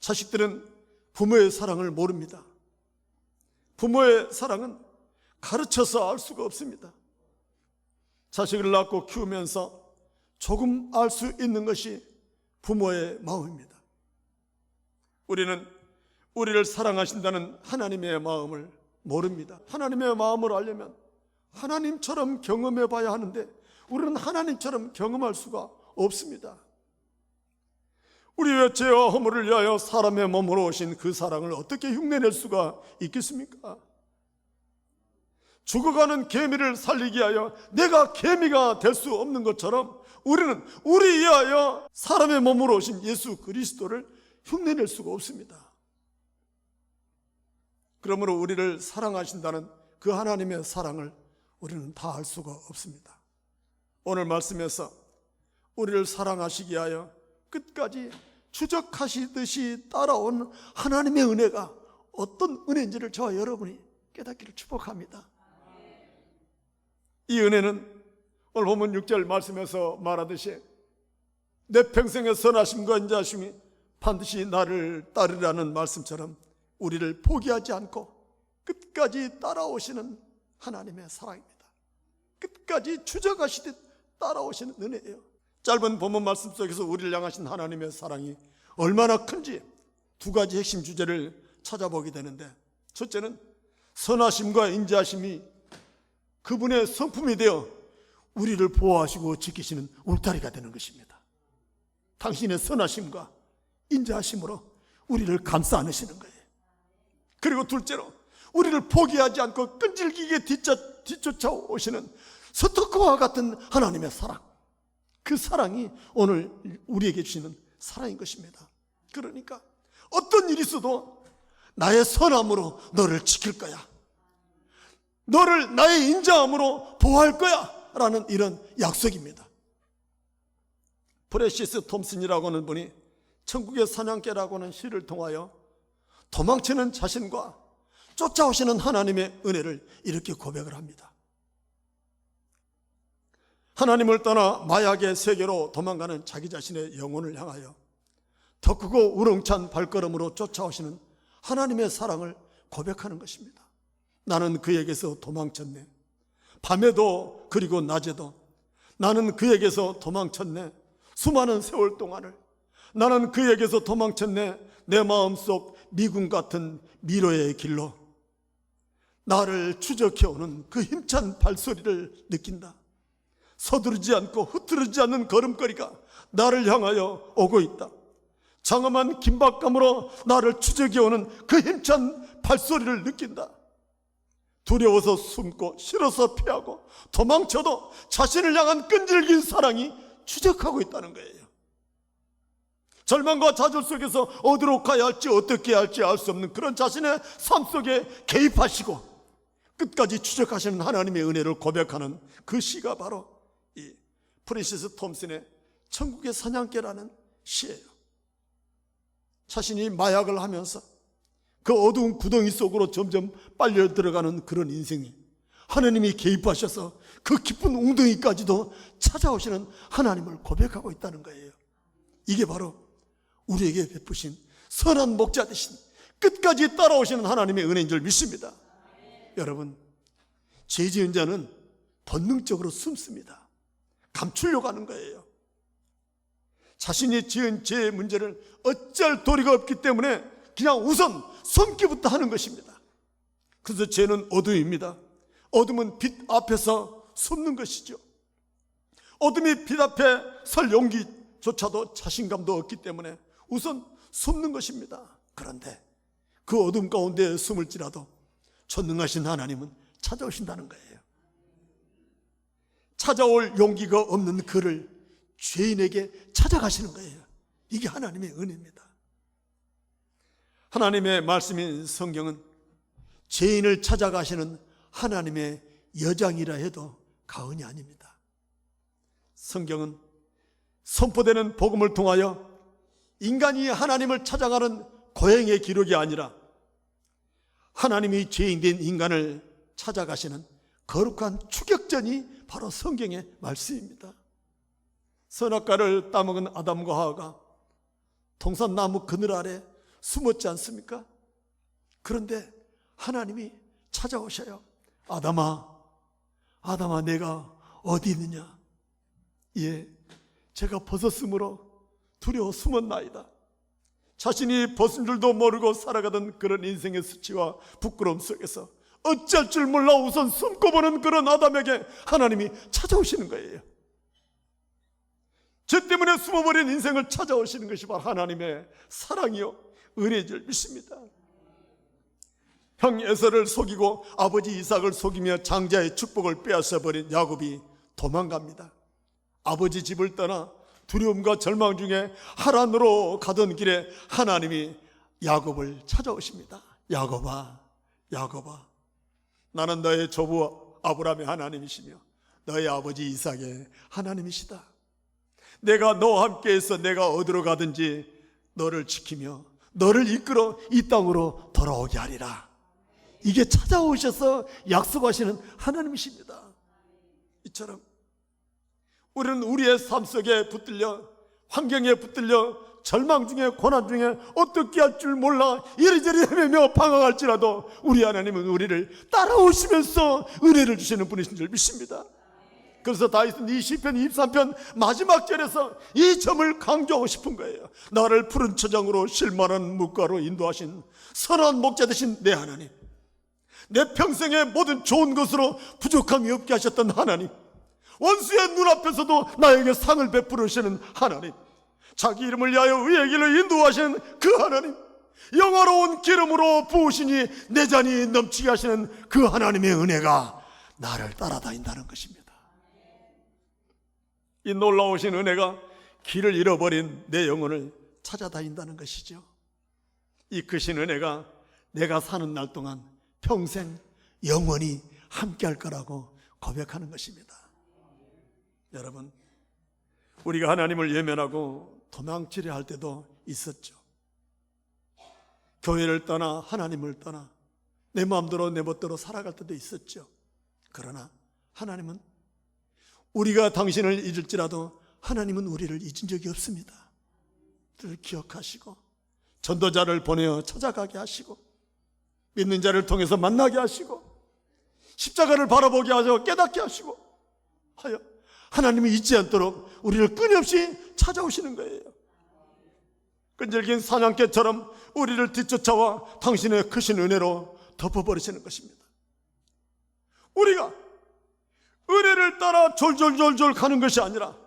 자식들은 부모의 사랑을 모릅니다. 부모의 사랑은 가르쳐서 알 수가 없습니다. 자식을 낳고 키우면서 조금 알 수 있는 것이 부모의 마음입니다. 우리는 우리를 사랑하신다는 하나님의 마음을 모릅니다. 하나님의 마음을 알려면 하나님처럼 경험해 봐야 하는데 우리는 하나님처럼 경험할 수가 없습니다. 우리의 죄와 허물을 위하여 사람의 몸으로 오신 그 사랑을 어떻게 흉내낼 수가 있겠습니까? 죽어가는 개미를 살리기 위하여 내가 개미가 될 수 없는 것처럼 우리는 우리 위하여 사람의 몸으로 오신 예수 그리스도를 흉내낼 수가 없습니다. 그러므로 우리를 사랑하신다는 그 하나님의 사랑을 우리는 다 알 수가 없습니다. 오늘 말씀에서 우리를 사랑하시기 위하여 끝까지 추적하시듯이 따라온 하나님의 은혜가 어떤 은혜인지를 저와 여러분이 깨닫기를 축복합니다. 이 은혜는 오늘 본문 6절 말씀에서 말하듯이 내 평생의 선하심과 인자하심이 반드시 나를 따르라는 말씀처럼 우리를 포기하지 않고 끝까지 따라오시는 하나님의 사랑입니다. 끝까지 추적하시듯 따라오시는 은혜예요. 짧은 본문 말씀 속에서 우리를 향하신 하나님의 사랑이 얼마나 큰지 두 가지 핵심 주제를 찾아보게 되는데, 첫째는 선하심과 인자하심이 그분의 성품이 되어 우리를 보호하시고 지키시는 울타리가 되는 것입니다. 당신의 선하심과 인자하심으로 우리를 감싸 안으시는 거예요. 그리고 둘째로 우리를 포기하지 않고 끈질기게 뒤쫓아오시는 스토커와 같은 하나님의 사랑, 그 사랑이 오늘 우리에게 주시는 사랑인 것입니다. 그러니까 어떤 일이 있어도 나의 선함으로 너를 지킬 거야, 너를 나의 인자함으로 보호할 거야 라는 이런 약속입니다. 프레시스 톰슨이라고 하는 분이 천국의 사냥개라고 하는 시를 통하여 도망치는 자신과 쫓아오시는 하나님의 은혜를 이렇게 고백을 합니다. 하나님을 떠나 마약의 세계로 도망가는 자기 자신의 영혼을 향하여 더 크고 우렁찬 발걸음으로 쫓아오시는 하나님의 사랑을 고백하는 것입니다. 나는 그에게서 도망쳤네. 밤에도 그리고 낮에도 나는 그에게서 도망쳤네. 수많은 세월 동안을 나는 그에게서 도망쳤네. 내 마음속 미궁 같은 미로의 길로 나를 추적해오는 그 힘찬 발소리를 느낀다. 서두르지 않고 흐트러지지 않는 걸음걸이가 나를 향하여 오고 있다. 장엄한 긴박감으로 나를 추적해오는 그 힘찬 발소리를 느낀다. 두려워서 숨고 싫어서 피하고 도망쳐도 자신을 향한 끈질긴 사랑이 추적하고 있다는 거예요. 절망과 좌절 속에서 어디로 가야 할지 어떻게 해야 할지 알 수 없는 그런 자신의 삶 속에 개입하시고 끝까지 추적하시는 하나님의 은혜를 고백하는 그 시가 바로 이 프랜시스 톰슨의 천국의 사냥개라는 시예요. 자신이 마약을 하면서 그 어두운 구덩이 속으로 점점 빨려 들어가는 그런 인생이 하나님이 개입하셔서 그 깊은 웅덩이까지도 찾아오시는 하나님을 고백하고 있다는 거예요. 이게 바로 우리에게 베푸신 선한 목자 되신 끝까지 따라오시는 하나님의 은혜인 줄 믿습니다. 여러분, 죄 지은 자는 본능적으로 숨습니다. 감추려고 하는 거예요. 자신이 지은 죄의 문제를 어찌할 도리가 없기 때문에 그냥 우선 숨기부터 하는 것입니다. 그래서 죄는 어둠입니다. 어둠은 빛 앞에서 숨는 것이죠. 어둠이 빛 앞에 설 용기조차도 자신감도 없기 때문에 우선 숨는 것입니다. 그런데 그 어둠 가운데 숨을지라도 전능하신 하나님은 찾아오신다는 거예요. 찾아올 용기가 없는 그를 죄인에게 찾아가시는 거예요. 이게 하나님의 은혜입니다. 하나님의 말씀인 성경은 죄인을 찾아가시는 하나님의 여장이라 해도 과언이 아닙니다. 성경은 선포되는 복음을 통하여 인간이 하나님을 찾아가는 고행의 기록이 아니라 하나님이 죄인된 인간을 찾아가시는 거룩한 추격전이 바로 성경의 말씀입니다. 선악과를 따먹은 아담과 하와가 동산나무 그늘 아래 숨었지 않습니까? 그런데 하나님이 찾아오셔요. 아담아, 아담아, 내가 어디 있느냐? 예, 제가 벗었으므로 두려워 숨었나이다. 자신이 벗은 줄도 모르고 살아가던 그런 인생의 수치와 부끄러움 속에서 어찌할 줄 몰라 우선 숨고 보는 그런 아담에게 하나님이 찾아오시는 거예요. 죄 때문에 숨어버린 인생을 찾아오시는 것이 바로 하나님의 사랑이요 은혜인 줄 믿습니다. 형 에서를 속이고 아버지 이삭을 속이며 장자의 축복을 빼앗아버린 야곱이 도망갑니다. 아버지 집을 떠나 두려움과 절망 중에 하란으로 가던 길에 하나님이 야곱을 찾아오십니다. 야곱아, 야곱아, 나는 너의 조부 아브라함의 하나님이시며 너의 아버지 이삭의 하나님이시다. 내가 너와 함께해서 내가 어디로 가든지 너를 지키며 너를 이끌어 이 땅으로 돌아오게 하리라. 이게 찾아오셔서 약속하시는 하나님이십니다. 이처럼 우리는 우리의 삶 속에 붙들려, 환경에 붙들려, 절망 중에, 고난 중에 어떻게 할 줄 몰라 이리저리 헤매며 방황할지라도 우리 하나님은 우리를 따라오시면서 은혜를 주시는 분이신 줄 믿습니다. 그래서 다윗은 이 시편 23편 마지막 절에서 이 점을 강조하고 싶은 거예요. 나를 푸른 초장으로 쉴만한 물가로 인도하신 선한 목자 되신 내 하나님, 내 평생의 모든 좋은 것으로 부족함이 없게 하셨던 하나님, 원수의 눈앞에서도 나에게 상을 베푸시는 하나님, 자기 이름을 위하여 의의 길로 인도하시는 그 하나님, 영화로운 기름으로 부으시니 내 잔이 넘치게 하시는 그 하나님의 은혜가 나를 따라다닌다는 것입니다. 이 놀라우신 은혜가 길을 잃어버린 내 영혼을 찾아다닌다는 것이죠. 이 크신 은혜가 내가 사는 날 동안 평생 영원히 함께할 거라고 고백하는 것입니다. 여러분, 우리가 하나님을 외면하고 도망치려 할 때도 있었죠. 교회를 떠나 하나님을 떠나 내 마음대로 내 멋대로 살아갈 때도 있었죠. 그러나 하나님은 우리가 당신을 잊을지라도 하나님은 우리를 잊은 적이 없습니다. 늘 기억하시고 전도자를 보내어 찾아가게 하시고 믿는 자를 통해서 만나게 하시고 십자가를 바라보게 하시고 깨닫게 하시고 하여 하나님이 잊지 않도록 우리를 끊임없이 찾아오시는 거예요. 끈질긴 사냥개처럼 우리를 뒤쫓아와 당신의 크신 은혜로 덮어버리시는 것입니다. 우리가 은혜를 따라 졸졸졸졸 가는 것이 아니라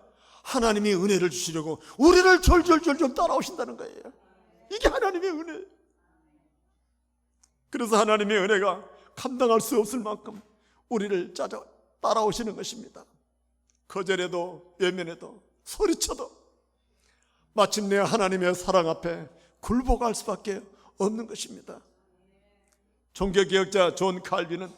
하나님이 은혜를 주시려고 우리를 졸졸졸졸 따라오신다는 거예요. 이게 하나님의 은혜예요. 그래서 하나님의 은혜가 감당할 수 없을 만큼 우리를 따라오시는 것입니다. 거절해도 외면해도 소리쳐도 마침내 하나님의 사랑 앞에 굴복할 수밖에 없는 것입니다. 종교개혁자 존 칼빈은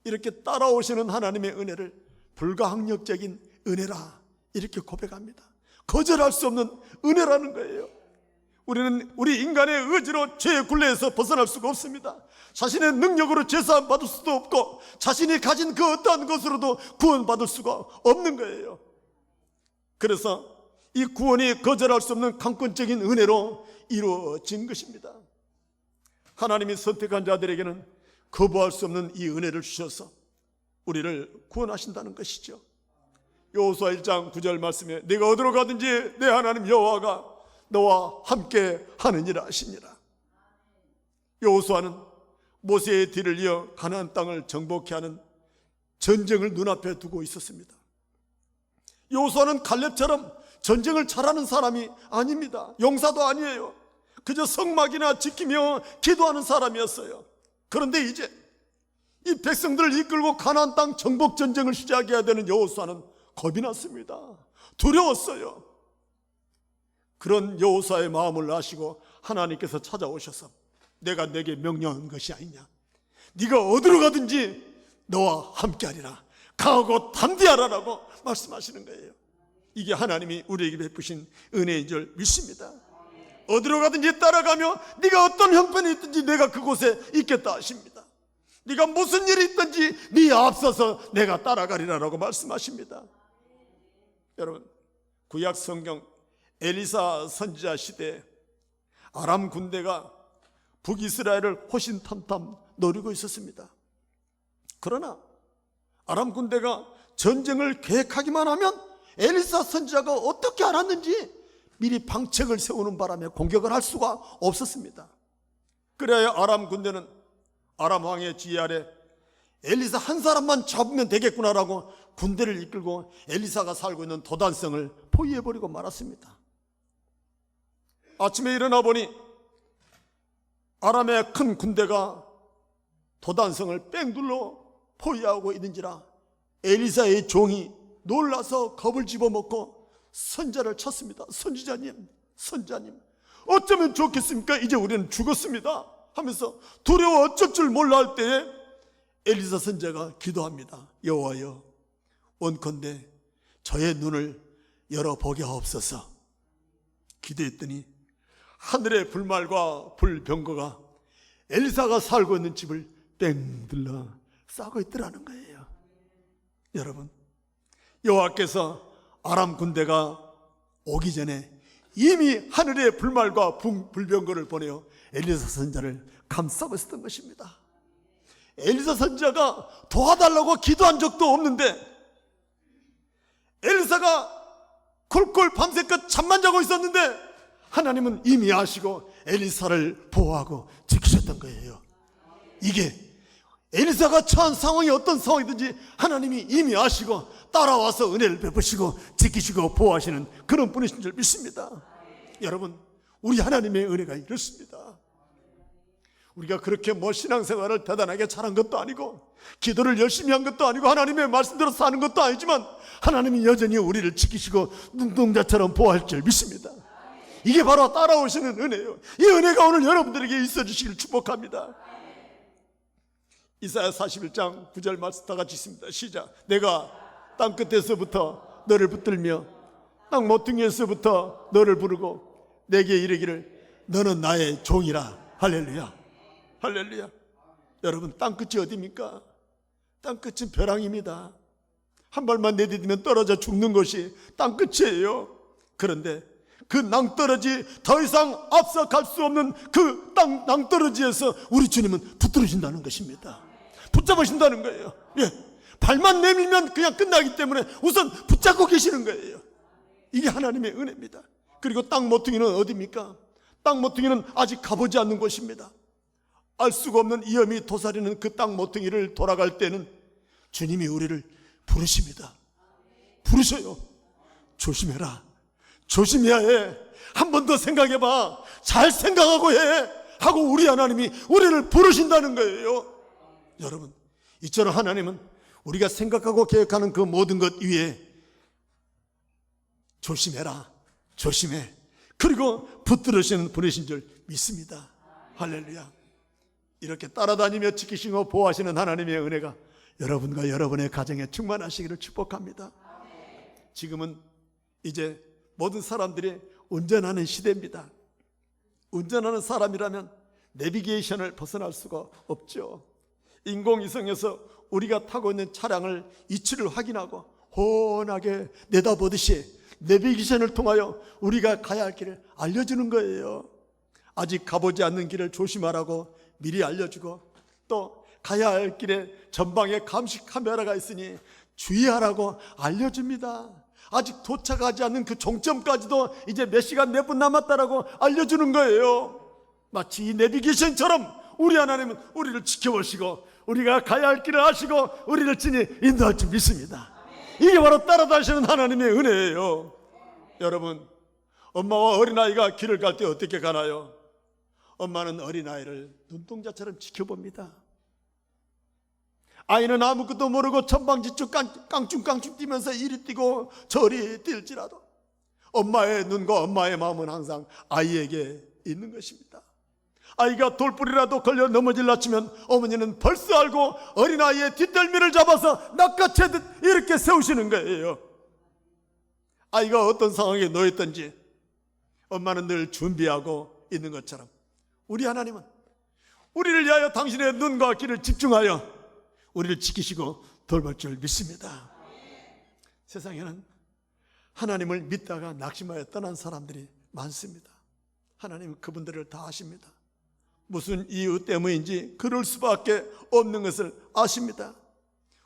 이렇게 따라오시는 하나님의 은혜를 불가항력적인 은혜라 이렇게 고백합니다. 거절할 수 없는 은혜라는 거예요. 우리는 우리 인간의 의지로 죄의 굴레에서 벗어날 수가 없습니다. 자신의 능력으로 제사함 받을 수도 없고 자신이 가진 그 어떠한 것으로도 구원받을 수가 없는 거예요. 그래서 이 구원이 거절할 수 없는 강권적인 은혜로 이루어진 것입니다. 하나님이 선택한 자들에게는 거부할 수 없는 이 은혜를 주셔서 우리를 구원하신다는 것이죠. 여호수아 1장 9절 말씀에 네가 어디로 가든지 내 하나님 여호와가 너와 함께 하느니라 하시니라. 여호수아는 모세의 뒤를 이어 가나안 땅을 정복케 하는 전쟁을 눈앞에 두고 있었습니다. 여호수아는 갈렙처럼 전쟁을 잘하는 사람이 아닙니다. 용사도 아니에요. 그저 성막이나 지키며 기도하는 사람이었어요. 그런데 이제 이 백성들을 이끌고 가나안 땅 정복 전쟁을 시작해야 되는 여호수아는 겁이 났습니다. 두려웠어요. 그런 여호수아의 마음을 아시고 하나님께서 찾아오셔서 내가 내게 명령한 것이 아니냐, 네가 어디로 가든지 너와 함께하리라, 강하고 담대하라라고 말씀하시는 거예요. 이게 하나님이 우리에게 베푸신 은혜인 줄 믿습니다. 어디로 가든지 따라가며 네가 어떤 형편이 있든지 내가 그곳에 있겠다 하십니다. 네가 무슨 일이 있든지 네 앞서서 내가 따라가리라라고 말씀하십니다. 여러분, 구약 성경 엘리사 선지자 시대에 아람 군대가 북이스라엘을 호신탐탐 노리고 있었습니다. 그러나 아람 군대가 전쟁을 계획하기만 하면 엘리사 선지자가 어떻게 알았는지 미리 방책을 세우는 바람에 공격을 할 수가 없었습니다. 그래야 아람 군대는 아람 왕의 지휘 아래 엘리사 한 사람만 잡으면 되겠구나라고 군대를 이끌고 엘리사가 살고 있는 도단성을 포위해버리고 말았습니다. 아침에 일어나 보니 아람의 큰 군대가 도단성을 뺑둘러 포위하고 있는지라 엘리사의 종이 놀라서 겁을 집어먹고 선자를 쳤습니다. 선지자님, 선자님, 어쩌면 좋겠습니까? 이제 우리는 죽었습니다 하면서 두려워 어쩔 줄 몰라 할 때에 엘리사 선자가 기도합니다. 여호와여, 원컨대 저의 눈을 열어보게 하옵소서. 기도했더니 하늘의 불말과 불병거가 엘리사가 살고 있는 집을 뺑 둘러 싸고 있더라는 거예요. 여러분, 여호와께서 아람 군대가 오기 전에 이미 하늘의 불말과 불병거를 보내어 엘리사 선자를 감싸고 있었던 것입니다. 엘리사 선자가 도와달라고 기도한 적도 없는데 엘리사가 콜콜 밤새껏 잠만 자고 있었는데 하나님은 이미 아시고 엘리사를 보호하고 지키셨던 거예요. 이게 엘리사가 처한 상황이 어떤 상황이든지 하나님이 이미 아시고 따라와서 은혜를 베푸시고 지키시고 보호하시는 그런 분이신 줄 믿습니다. 여러분, 우리 하나님의 은혜가 이렇습니다. 우리가 그렇게 뭐 신앙생활을 대단하게 잘한 것도 아니고 기도를 열심히 한 것도 아니고 하나님의 말씀대로 사는 것도 아니지만 하나님이 여전히 우리를 지키시고 눈동자처럼 보호할 줄 믿습니다. 이게 바로 따라오시는 은혜예요. 이 은혜가 오늘 여러분들에게 있어 주시길 축복합니다. 이사야 41장 9절 말씀 다 같이 있습니다. 시작. 내가 땅끝에서부터 너를 붙들며 땅 모퉁이에서부터 너를 부르고 내게 이르기를 너는 나의 종이라. 할렐루야, 할렐루야. 여러분, 땅끝이 어디입니까? 땅끝은 벼랑입니다. 한 발만 내디디면 떨어져 죽는 것이 땅끝이에요. 그런데 그 낭떠러지, 더 이상 앞서갈 수 없는 그 낭떠러지에서 우리 주님은 붙들어진다는 것입니다. 붙잡으신다는 거예요. 예, 발만 내밀면 그냥 끝나기 때문에 우선 붙잡고 계시는 거예요. 이게 하나님의 은혜입니다. 그리고 땅 모퉁이는 어디입니까? 땅 모퉁이는 아직 가보지 않는 곳입니다. 알 수가 없는 위험이 도사리는 그 땅 모퉁이를 돌아갈 때는 주님이 우리를 부르십니다. 부르셔요. 조심해라, 조심해야 해, 한 번 더 생각해봐, 잘 생각하고 해 하고 우리 하나님이 우리를 부르신다는 거예요. 여러분, 이처럼 하나님은 우리가 생각하고 계획하는 그 모든 것 위에 조심해라, 조심해, 그리고 붙들으시는 분이신 줄 믿습니다. 할렐루야. 이렇게 따라다니며 지키시고 보호하시는 하나님의 은혜가 여러분과 여러분의 가정에 충만하시기를 축복합니다. 지금은 이제 모든 사람들이 운전하는 시대입니다. 운전하는 사람이라면 내비게이션을 벗어날 수가 없죠. 인공위성에서 우리가 타고 있는 차량을 위치를 확인하고 훤하게 내다보듯이 내비게이션을 통하여 우리가 가야 할 길을 알려주는 거예요. 아직 가보지 않는 길을 조심하라고 미리 알려주고, 또 가야 할 길에 전방에 감시 카메라가 있으니 주의하라고 알려줍니다. 아직 도착하지 않는 그 종점까지도 이제 몇 시간 몇 분 남았다라고 알려주는 거예요. 마치 이 내비게이션처럼 우리 하나님은 우리를 지켜보시고 우리가 가야 할 길을 아시고 우리를 친히 인도할 줄 믿습니다. 이게 바로 따라다니시는 하나님의 은혜예요. 여러분, 엄마와 어린아이가 길을 갈 때 어떻게 가나요? 엄마는 어린아이를 눈동자처럼 지켜봅니다. 아이는 아무것도 모르고 천방지축 깡충깡충 뛰면서 이리 뛰고 저리 뛸지라도 엄마의 눈과 엄마의 마음은 항상 아이에게 있는 것입니다. 아이가 돌뿌리라도 걸려 넘어질라 치면 어머니는 벌써 알고 어린아이의 뒷덜미를 잡아서 낚아채듯 이렇게 세우시는 거예요. 아이가 어떤 상황에 놓였든지 엄마는 늘 준비하고 있는 것처럼 우리 하나님은 우리를 위하여 당신의 눈과 귀를 집중하여 우리를 지키시고 돌볼 줄 믿습니다. 세상에는 하나님을 믿다가 낙심하여 떠난 사람들이 많습니다. 하나님은 그분들을 다 아십니다. 무슨 이유 때문인지 그럴 수밖에 없는 것을 아십니다.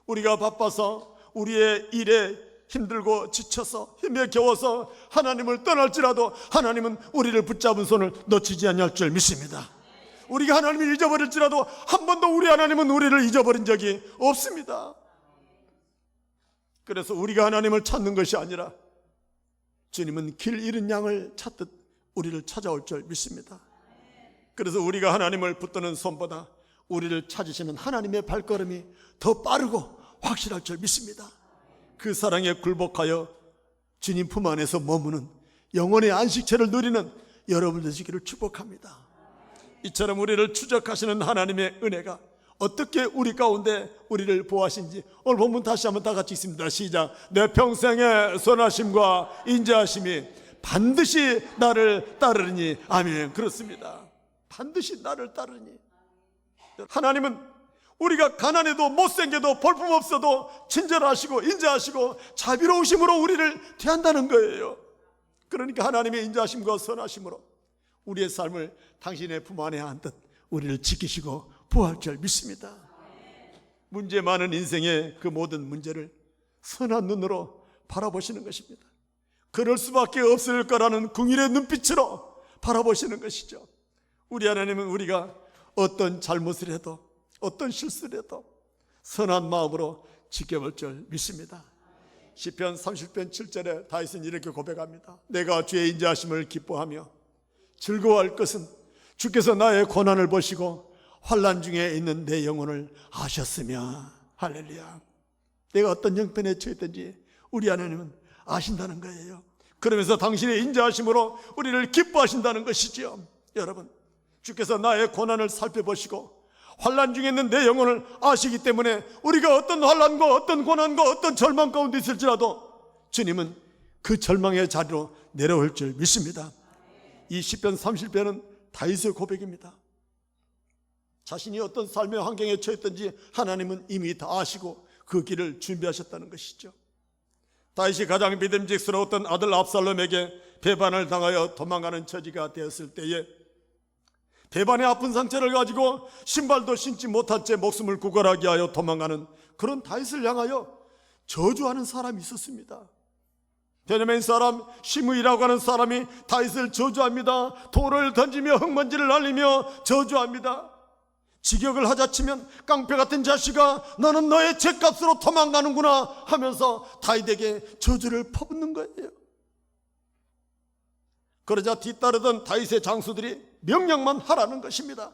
우리가 바빠서 우리의 일에 힘들고 지쳐서 힘에 겨워서 하나님을 떠날지라도 하나님은 우리를 붙잡은 손을 놓치지 않을 줄 믿습니다. 우리가 하나님을 잊어버릴지라도 한 번도 우리 하나님은 우리를 잊어버린 적이 없습니다. 그래서 우리가 하나님을 찾는 것이 아니라 주님은 길 잃은 양을 찾듯 우리를 찾아올 줄 믿습니다. 그래서 우리가 하나님을 붙드는 손보다 우리를 찾으시는 하나님의 발걸음이 더 빠르고 확실할 줄 믿습니다. 그 사랑에 굴복하여 주님 품 안에서 머무는 영혼의 안식처를 누리는 여러분들 되시기를 축복합니다. 이처럼 우리를 추적하시는 하나님의 은혜가 어떻게 우리 가운데 우리를 보호하신지 오늘 본문 다시 한번 다 같이 읽습니다. 시작. 내 평생의 선하심과 인자하심이 반드시 나를 따르니. 아멘. 그렇습니다. 반드시 나를 따르니. 하나님은 우리가 가난해도 못생겨도 볼품없어도 친절하시고 인자하시고 자비로우심으로 우리를 대한다는 거예요. 그러니까 하나님의 인자하심과 선하심으로 우리의 삶을 당신의 품 안에 안듯 우리를 지키시고 보호할 줄 믿습니다. 문제 많은 인생의 그 모든 문제를 선한 눈으로 바라보시는 것입니다. 그럴 수밖에 없을 거라는 궁일의 눈빛으로 바라보시는 것이죠. 우리 하나님은 우리가 어떤 잘못을 해도 어떤 실수를 해도 선한 마음으로 지켜볼 줄 믿습니다. 시편 30편 7절에 다윗은 이렇게 고백합니다. 내가 주의 인자하심을 기뻐하며 즐거워할 것은 주께서 나의 고난을 보시고 환난 중에 있는 내 영혼을 아셨으며. 할렐루야. 내가 어떤 형편에 처했든지 우리 하나님은 아신다는 거예요. 그러면서 당신의 인자하심으로 우리를 기뻐하신다는 것이지요. 여러분, 주께서 나의 고난을 살펴보시고 환난 중에 있는 내 영혼을 아시기 때문에 우리가 어떤 환난과 어떤 고난과 어떤 절망 가운데 있을지라도 주님은 그 절망의 자리로 내려올 줄 믿습니다. 이 시편 30편은 다윗의 고백입니다. 자신이 어떤 삶의 환경에 처했든지 하나님은 이미 다 아시고 그 길을 준비하셨다는 것이죠. 다윗이 가장 믿음직스러웠던 아들 압살롬에게 배반을 당하여 도망가는 처지가 되었을 때에 배반의 아픈 상처를 가지고 신발도 신지 못한 채 목숨을 구걸하게 하여 도망가는 그런 다윗을 향하여 저주하는 사람이 있었습니다. 베냐민 사람 시므이라고 하는 사람이 다윗을 저주합니다. 돌을 던지며 흙먼지를 날리며 저주합니다. 직역을 하자치면 깡패 같은 자식아, 너는 너의 죄값으로 도망가는구나 하면서 다윗에게 저주를 퍼붓는 거예요. 그러자 뒤따르던 다윗의 장수들이 명령만 하라는 것입니다.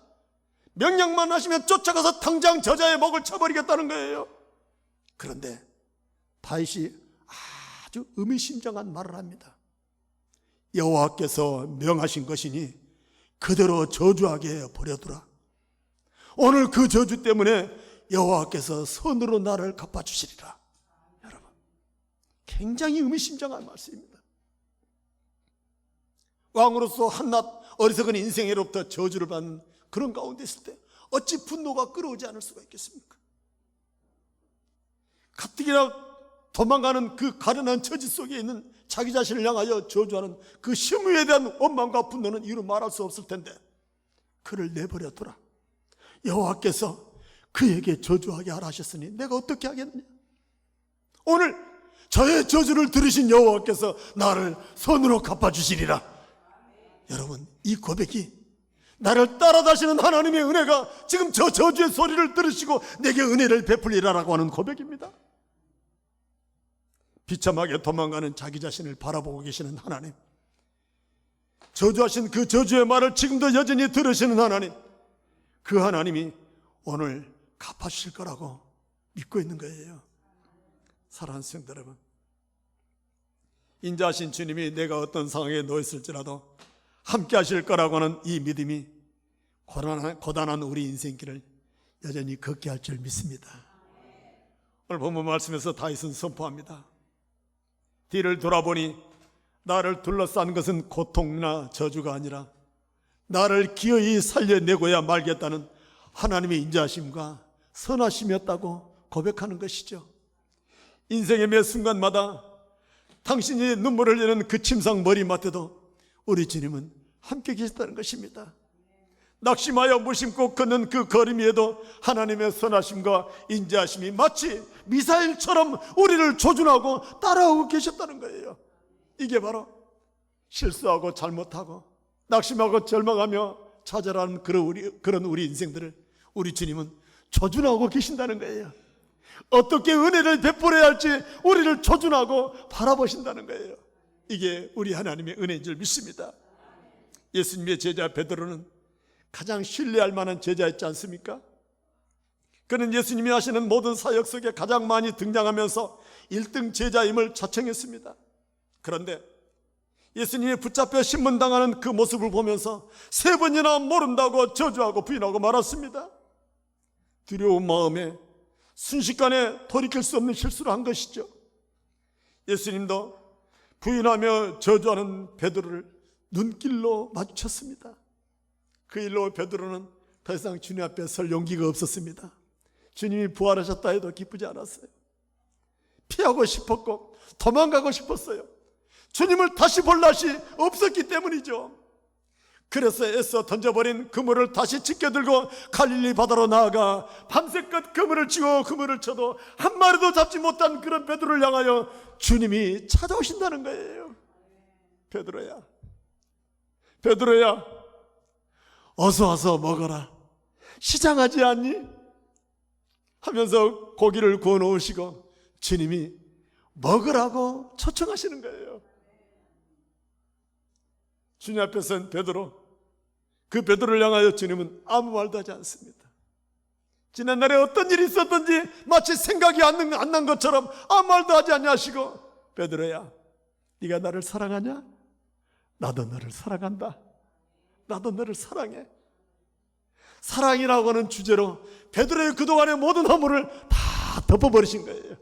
명령만 하시면 쫓아가서 당장 저자의 목을 쳐버리겠다는 거예요. 그런데 다윗이 아주 의미심장한 말을 합니다. 여호와께서 명하신 것이니 그대로 저주하게 버려두라. 오늘 그 저주 때문에 여호와께서 선으로 나를 갚아주시리라. 여러분, 굉장히 의미심장한 말씀입니다. 왕으로서 한낱 어리석은 인생으로부터 저주를 받는 그런 가운데 있을 때 어찌 분노가 끓어오지 않을 수가 있겠습니까? 가뜩이나 도망가는 그 가련한 처지 속에 있는 자기 자신을 향하여 저주하는 그 시므에 대한 원망과 분노는 이루 말할 수 없을 텐데 그를 내버려두라. 여호와께서 그에게 저주하게 하라 하셨으니 내가 어떻게 하겠느냐. 오늘 저의 저주를 들으신 여호와께서 나를 손으로 갚아주시리라. 여러분, 이 고백이 나를 따라다시는 하나님의 은혜가 지금 저 저주의 소리를 들으시고 내게 은혜를 베풀리라라고 하는 고백입니다. 비참하게 도망가는 자기 자신을 바라보고 계시는 하나님, 저주하신 그 저주의 말을 지금도 여전히 들으시는 하나님, 그 하나님이 오늘 갚아주실 거라고 믿고 있는 거예요. 사랑하는 성도 여러분, 인자하신 주님이 내가 어떤 상황에 놓였을지라도 함께 하실 거라고 하는 이 믿음이 고단한 우리 인생길을 여전히 걷게 할 줄 믿습니다. 오늘 본문 말씀에서 다윗은 선포합니다. 뒤를 돌아보니 나를 둘러싼 것은 고통이나 저주가 아니라 나를 기어이 살려내고야 말겠다는 하나님의 인자하심과 선하심이었다고 고백하는 것이죠. 인생의 매 순간마다 당신이 눈물을 흘리는 그 침상 머리맡에도 우리 주님은 함께 계시다는 것입니다. 낙심하여 무심코 걷는 그 걸음 위에도 하나님의 선하심과 인자하심이 마치 미사일처럼 우리를 조준하고 따라오고 계셨다는 거예요. 이게 바로 실수하고 잘못하고 낙심하고 절망하며 좌절하는 그런 우리 인생들을 우리 주님은 조준하고 계신다는 거예요. 어떻게 은혜를 베풀어야 할지 우리를 조준하고 바라보신다는 거예요. 이게 우리 하나님의 은혜인 줄 믿습니다. 예수님의 제자 베드로는 가장 신뢰할 만한 제자였지 않습니까? 그는 예수님이 하시는 모든 사역 속에 가장 많이 등장하면서 1등 제자임을 자청했습니다. 그런데 예수님이 붙잡혀 신문당하는 그 모습을 보면서 3번이나 모른다고 저주하고 부인하고 말았습니다. 두려운 마음에 순식간에 돌이킬 수 없는 실수를 한 것이죠. 예수님도 부인하며 저주하는 베드로를 눈길로 마주쳤습니다. 그 일로 베드로는 더 이상 주님 앞에 설 용기가 없었습니다. 주님이 부활하셨다 해도 기쁘지 않았어요. 피하고 싶었고 도망가고 싶었어요. 주님을 다시 볼 날이 없었기 때문이죠. 그래서 애써 던져버린 그물을 다시 지켜들고 갈릴리 바다로 나아가 밤새껏 그물을 치고 그물을 쳐도 한 마리도 잡지 못한 그런 베드로를 향하여 주님이 찾아오신다는 거예요. 베드로야, 베드로야, 어서 와서 먹어라. 시장하지 않니? 하면서 고기를 구워 놓으시고 주님이 먹으라고 초청하시는 거예요. 주님 앞에 선 베드로, 그 베드로를 향하여 주님은 아무 말도 하지 않습니다. 지난날에 어떤 일이 있었던지 마치 생각이 안 난 것처럼 아무 말도 하지 않냐 하시고, 베드로야, 네가 나를 사랑하냐? 나도 너를 사랑한다. 나도 너를 사랑해. 사랑이라고 하는 주제로 베드로의 그동안의 모든 허물을 다 덮어버리신 거예요.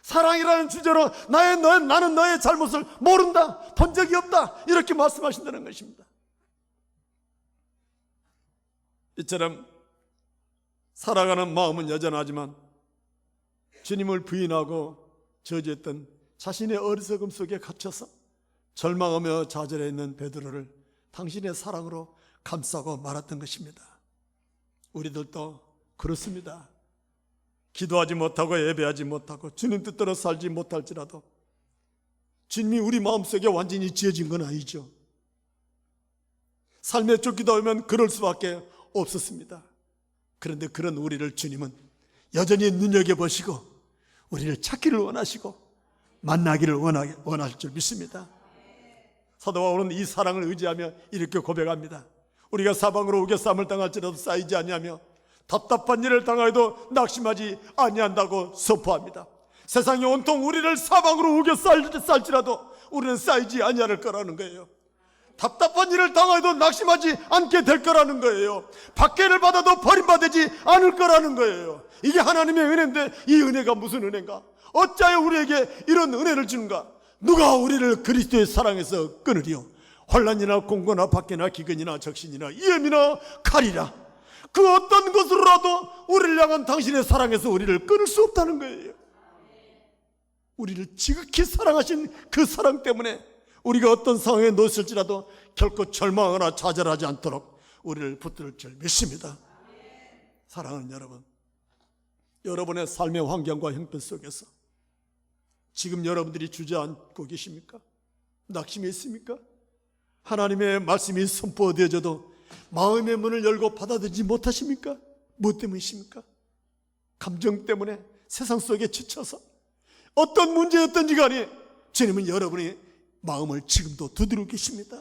사랑이라는 주제로 나는 너의 잘못을 모른다, 본 적이 없다, 이렇게 말씀하신다는 것입니다. 이처럼 살아가는 마음은 여전하지만 주님을 부인하고 저주했던 자신의 어리석음 속에 갇혀서 절망하며 좌절해 있는 베드로를 당신의 사랑으로 감싸고 말았던 것입니다. 우리들도 그렇습니다. 기도하지 못하고 예배하지 못하고 주님 뜻대로 살지 못할지라도 주님이 우리 마음속에 완전히 지어진 건 아니죠. 삶에 쫓기다 보면 그럴 수밖에 없었습니다. 그런데 그런 우리를 주님은 여전히 눈여겨보시고 우리를 찾기를 원하시고 만나기를 원하실 줄 믿습니다. 사도 바울은 이 사랑을 의지하며 이렇게 고백합니다. 우리가 사방으로 우겨쌈을 당할지라도 쌓이지 아니하며 답답한 일을 당하여도 낙심하지 아니한다고 선포합니다. 세상이 온통 우리를 사방으로 우겨쌀지라도 우리는 쌓이지 아니할 거라는 거예요. 답답한 일을 당하여도 낙심하지 않게 될 거라는 거예요. 박해를 받아도 버림받지 않을 거라는 거예요. 이게 하나님의 은혜인데 이 은혜가 무슨 은혜인가? 어찌하여 우리에게 이런 은혜를 주는가? 누가 우리를 그리스도의 사랑에서 끊으리요? 환난이나 공고나 박해나 기근이나 적신이나 위험이나 칼이라 그 어떤 것으로라도 우리를 향한 당신의 사랑에서 우리를 끊을 수 없다는 거예요. 우리를 지극히 사랑하신 그 사랑 때문에 우리가 어떤 상황에 놓였을지라도 결코 절망하거나 좌절하지 않도록 우리를 붙들 줄 믿습니다. 사랑하는 여러분, 여러분의 삶의 환경과 형편 속에서 지금 여러분들이 주저앉고 계십니까? 낙심이 있습니까? 하나님의 말씀이 선포되어져도 마음의 문을 열고 받아들이지 못하십니까? 무엇 때문이십니까? 감정 때문에 세상 속에 지쳐서 어떤 문제였던지 간에 주님은 여러분의 마음을 지금도 두드리고 계십니다.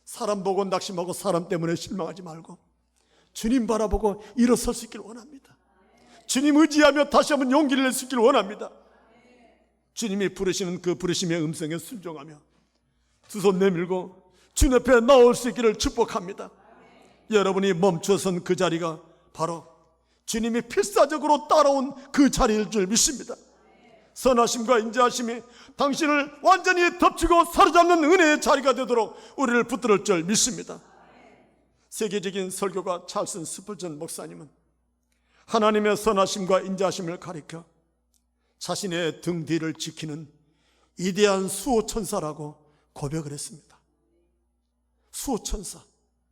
사람 보고 낙심하고 사람 때문에 실망하지 말고 주님 바라보고 일어설 수 있기를 원합니다. 주님 의지하며 다시 한번 용기를 낼 수 있기를 원합니다. 주님이 부르시는 그 부르심의 음성에 순종하며 두 손 내밀고 주님 앞에 나올 수 있기를 축복합니다. 여러분이 멈춰선 그 자리가 바로 주님이 필사적으로 따라온 그 자리일 줄 믿습니다. 선하심과 인자하심이 당신을 완전히 덮치고 사로잡는 은혜의 자리가 되도록 우리를 붙들을 줄 믿습니다. 세계적인 설교가 찰슨 스펄전 목사님은 하나님의 선하심과 인자하심을 가리켜 자신의 등 뒤를 지키는 위대한 수호천사라고 고백을 했습니다. 수호천사,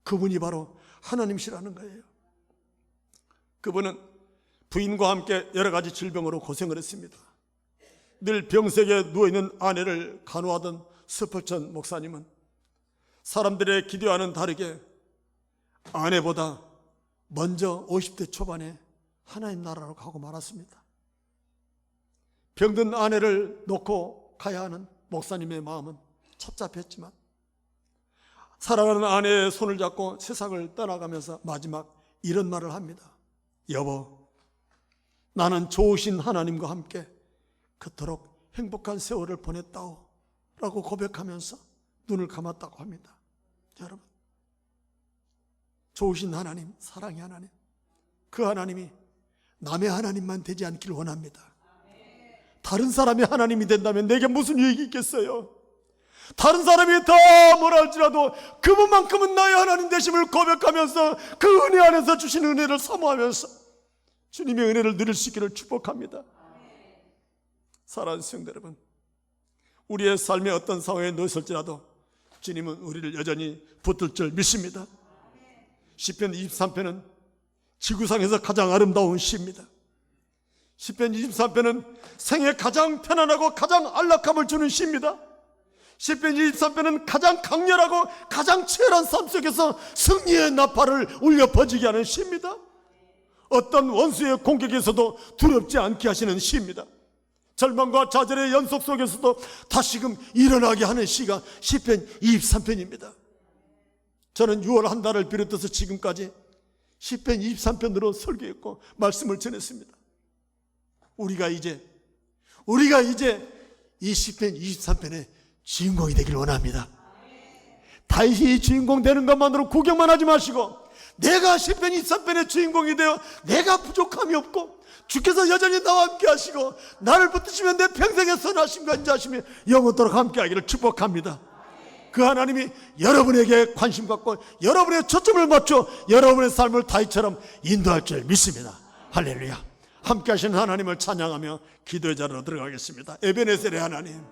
그분이 바로 하나님이시라는 거예요. 그분은 부인과 함께 여러 가지 질병으로 고생을 했습니다. 늘 병석에 누워있는 아내를 간호하던 스펄전 목사님은 사람들의 기대와는 다르게 아내보다 먼저 50대 초반에 하나님 나라로 가고 말았습니다. 병든 아내를 놓고 가야 하는 목사님의 마음은 착잡했지만 사랑하는 아내의 손을 잡고 세상을 떠나가면서 마지막 이런 말을 합니다. 여보, 나는 좋으신 하나님과 함께 그토록 행복한 세월을 보냈다오 라고 고백하면서 눈을 감았다고 합니다. 여러분, 좋으신 하나님, 사랑의 하나님, 그 하나님이 남의 하나님만 되지 않길 원합니다. 다른 사람의 하나님이 된다면 내게 무슨 유익이 있겠어요? 다른 사람이 다 뭐라 할지라도 그분만큼은 나의 하나님 되심을 고백하면서 그 은혜 안에서 주신 은혜를 사모하면서 주님의 은혜를 누릴 수 있기를 축복합니다. 사랑하는 성도 여러분, 우리의 삶의 어떤 상황에 놓였을지라도 주님은 우리를 여전히 붙들 줄 믿습니다. 시편 23편은 지구상에서 가장 아름다운 시입니다. 시편 23편은 생에 가장 편안하고 가장 안락함을 주는 시입니다. 시편 23편은 가장 강렬하고 가장 치열한 삶 속에서 승리의 나팔을 울려 퍼지게 하는 시입니다. 어떤 원수의 공격에서도 두렵지 않게 하시는 시입니다. 절망과 좌절의 연속 속에서도 다시금 일어나게 하는 시가 시편 23편입니다. 저는 6월 한 달을 비롯해서 지금까지 시편 23편으로 설교했고 말씀을 전했습니다. 우리가 이제 이 시편 23편의 주인공이 되길 원합니다. 다윗이 주인공 되는 것만으로 구경만 하지 마시고 내가 시편 23편의 주인공이 되어 내가 부족함이 없고 주께서 여전히 나와 함께 하시고 나를 붙드시면 내 평생의 선하심과 인자하심이 영원토록 함께 하기를 축복합니다. 그 하나님이 여러분에게 관심 갖고 여러분의 초점을 맞춰 여러분의 삶을 다윗처럼 인도할 줄 믿습니다. 할렐루야. 함께 하시는 하나님을 찬양하며 기도의 자리로 들어가겠습니다. 에베네셀의 하나님,